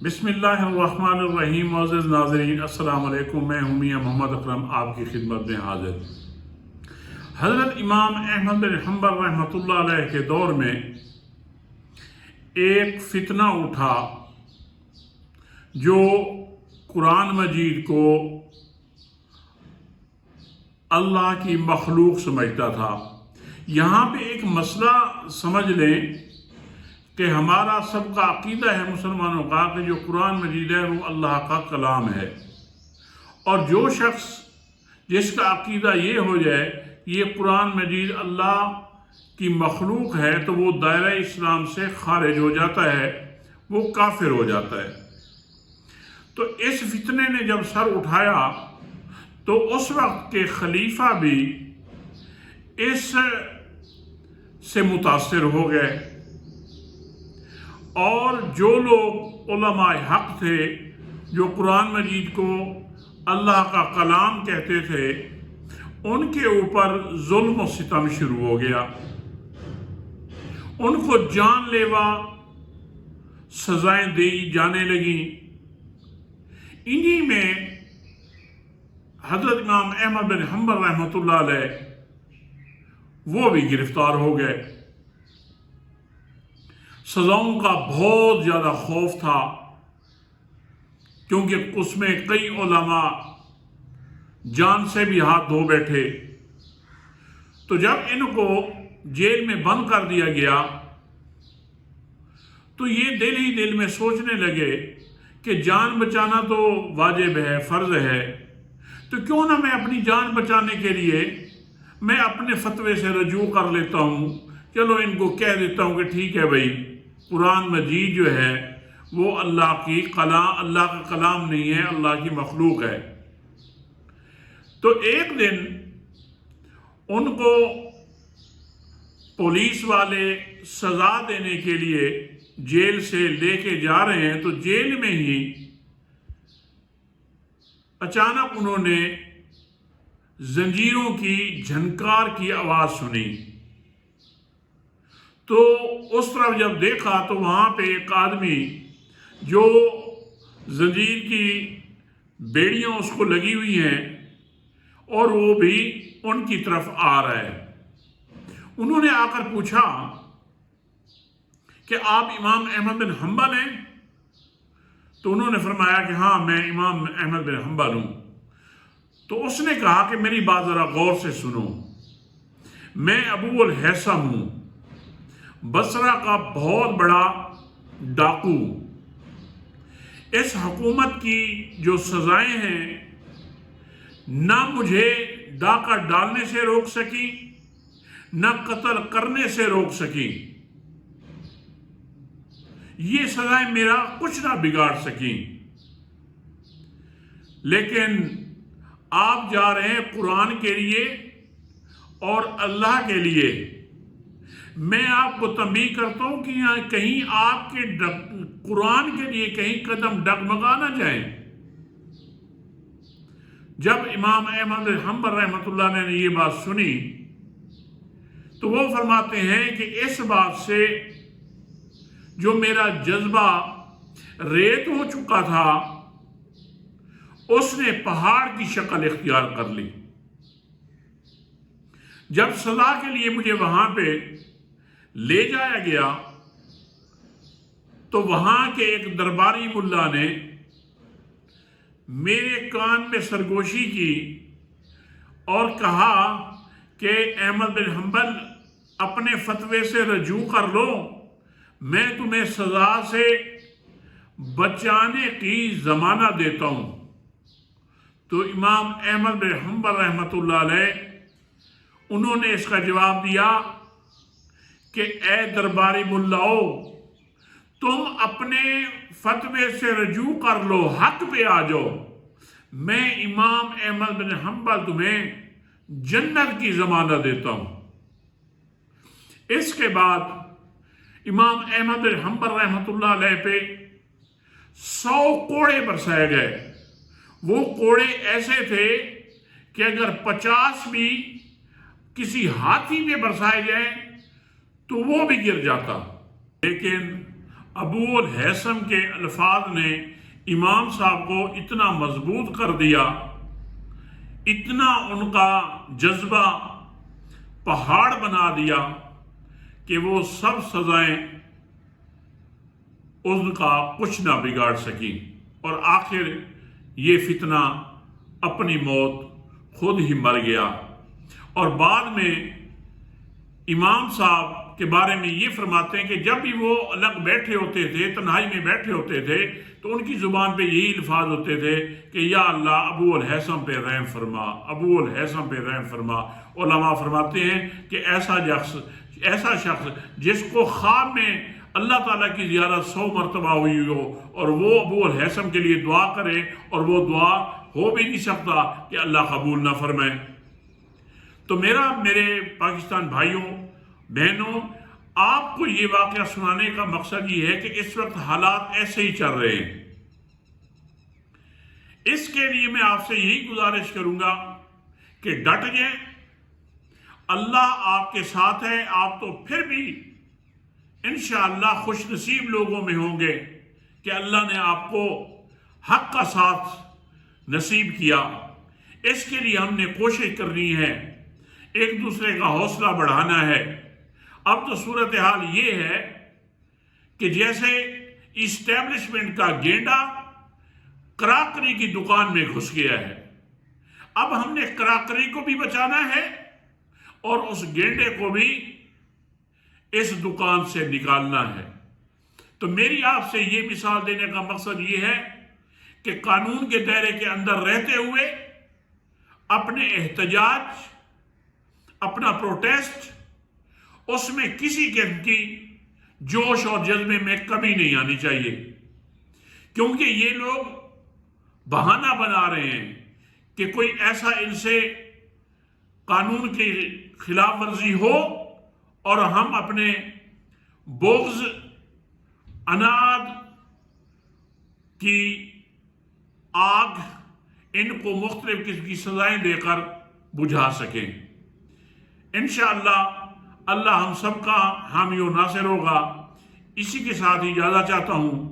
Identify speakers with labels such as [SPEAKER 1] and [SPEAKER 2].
[SPEAKER 1] بسم اللہ الرحمن الرحیم۔ معزز ناظرین السلام علیکم، میں ہوں میاں محمد اکرم آپ کی خدمت میں حاضر۔ حضرت امام احمد بن حنبل رحمۃ اللہ علیہ کے دور میں ایک فتنہ اٹھا جو قرآن مجید کو اللہ کی مخلوق سمجھتا تھا۔ یہاں پہ ایک مسئلہ سمجھ لیں کہ ہمارا سب کا عقیدہ ہے مسلمانوں کا کہ جو قرآن مجید ہے وہ اللہ کا کلام ہے، اور جو شخص جس کا عقیدہ یہ ہو جائے یہ قرآن مجید اللہ کی مخلوق ہے تو وہ دائرہ اسلام سے خارج ہو جاتا ہے، وہ کافر ہو جاتا ہے۔ تو اس فتنے نے جب سر اٹھایا تو اس وقت کے خلیفہ بھی اس سے متاثر ہو گئے، اور جو لوگ علماء حق تھے جو قرآن مجید کو اللہ کا کلام کہتے تھے ان کے اوپر ظلم و ستم شروع ہو گیا، ان کو جان لیوا سزائیں دی جانے لگیں۔ انہی میں حضرت امام احمد بن حنبل رحمۃ اللہ علیہ وہ بھی گرفتار ہو گئے۔ سزاؤں کا بہت زیادہ خوف تھا کیونکہ اس میں کئی علماء جان سے بھی ہاتھ دھو بیٹھے۔ تو جب ان کو جیل میں بند کر دیا گیا تو یہ دل ہی دل میں سوچنے لگے کہ جان بچانا تو واجب ہے، فرض ہے، تو کیوں نہ میں اپنی جان بچانے کے لیے میں اپنے فتوے سے رجوع کر لیتا ہوں، چلو ان کو کہہ دیتا ہوں کہ ٹھیک ہے بھائی قرآن مجید جو ہے وہ اللہ کا کلام نہیں ہے، اللہ کی مخلوق ہے۔ تو ایک دن ان کو پولیس والے سزا دینے کے لیے جیل سے لے کے جا رہے ہیں تو جیل میں ہی اچانک انہوں نے زنجیروں کی جھنکار کی آواز سنی، تو اس طرف جب دیکھا تو وہاں پہ ایک آدمی جو زنجیر کی بیڑیاں اس کو لگی ہوئی ہیں اور وہ بھی ان کی طرف آ رہا ہے۔ انہوں نے آ کر پوچھا کہ آپ امام احمد بن حنبل ہیں؟ تو انہوں نے فرمایا کہ ہاں میں امام احمد بن حنبل ہوں۔ تو اس نے کہا کہ میری بات ذرا غور سے سنو، میں ابو الہیثم ہوں، بصرہ کا بہت بڑا ڈاکو۔ اس حکومت کی جو سزائیں ہیں نہ مجھے ڈاکہ ڈالنے سے روک سکی نہ قتل کرنے سے روک سکی، یہ سزائیں میرا کچھ نہ بگاڑ سکیں، لیکن آپ جا رہے ہیں قرآن کے لیے اور اللہ کے لیے، میں آپ کو تنبیہ کرتا ہوں کہ یہاں کہیں آپ کے قرآن کے لیے کہیں قدم ڈگمگا نہ جائیں۔ جب امام احمد بن حنبل رحمۃ اللہ نے یہ بات سنی تو وہ فرماتے ہیں کہ اس بات سے جو میرا جذبہ ریت ہو چکا تھا اس نے پہاڑ کی شکل اختیار کر لی۔ جب سزا کے لیے مجھے وہاں پہ لے جایا گیا تو وہاں کے ایک درباری ملا نے میرے کان میں سرگوشی کی اور کہا کہ احمد بن حنبل اپنے فتوے سے رجوع کر لو، میں تمہیں سزا سے بچانے کی ضمانت دیتا ہوں۔ تو امام احمد بن حنبل رحمۃ اللہ علیہ انہوں نے اس کا جواب دیا کہ اے درباری ملاؤ، تم اپنے فتوے سے رجوع کر لو، حق پہ آ جاؤ، میں امام احمد بن حنبل تمہیں جنت کی ضمانت دیتا ہوں۔ اس کے بعد امام احمد بن حنبل رحمۃ اللہ علیہ پہ 100 کوڑے برسائے گئے۔ وہ کوڑے ایسے تھے کہ اگر 50 بھی کسی ہاتھی پہ برسائے جائیں تو وہ بھی گر جاتا، لیکن ابو الہیثم کے الفاظ نے امام صاحب کو اتنا مضبوط کر دیا، اتنا ان کا جذبہ پہاڑ بنا دیا کہ وہ سب سزائیں ان کا کچھ نہ بگاڑ سکی، اور آخر یہ فتنہ اپنی موت خود ہی مر گیا۔ اور بعد میں امام صاحب کے بارے میں یہ فرماتے ہیں کہ جب بھی وہ الگ بیٹھے ہوتے تھے، تنہائی میں بیٹھے ہوتے تھے، تو ان کی زبان پہ یہی الفاظ ہوتے تھے کہ یا اللہ ابو الہیثم پہ رحم فرما، ابو الہیثم پہ رحم فرما۔ علماء فرماتے ہیں کہ ایسا شخص جس کو خواب میں اللہ تعالیٰ کی زیارت 100 مرتبہ ہوئی ہو اور وہ ابو الہیثم کے لیے دعا کرے اور وہ دعا ہو بھی نہیں سکتا کہ اللہ قبول نہ فرمائے۔ تو میرے پاکستان بھائیوں بہنوں، آپ کو یہ واقعہ سنانے کا مقصد یہ ہے کہ اس وقت حالات ایسے ہی چل رہے ہیں۔ اس کے لیے میں آپ سے یہی گزارش کروں گا کہ ڈٹ جائیں، اللہ آپ کے ساتھ ہے، آپ تو پھر بھی انشاءاللہ خوش نصیب لوگوں میں ہوں گے کہ اللہ نے آپ کو حق کا ساتھ نصیب کیا۔ اس کے لیے ہم نے کوشش کرنی ہے، ایک دوسرے کا حوصلہ بڑھانا ہے۔ اب تو صورتحال یہ ہے کہ جیسے اسٹیبلشمنٹ کا گینڈا کراکری کی دکان میں گھس گیا ہے، اب ہم نے کراکری کو بھی بچانا ہے اور اس گینڈے کو بھی اس دکان سے نکالنا ہے۔ تو میری آپ سے یہ مثال دینے کا مقصد یہ ہے کہ قانون کے دائرے کے اندر رہتے ہوئے اپنے احتجاج، اپنا پروٹیسٹ، اس میں کسی قسم کی جوش اور جذبے میں کمی نہیں آنی چاہیے، کیونکہ یہ لوگ بہانہ بنا رہے ہیں کہ کوئی ایسا ان سے قانون کی خلاف ورزی ہو اور ہم اپنے بغض، عناد کی آگ ان کو مختلف قسم کی سزائیں دے کر بجھا سکیں۔ انشاءاللہ اللہ ہم سب کا حامی و ناصر ہوگا۔ اسی کے ساتھ اجازت چاہتا ہوں۔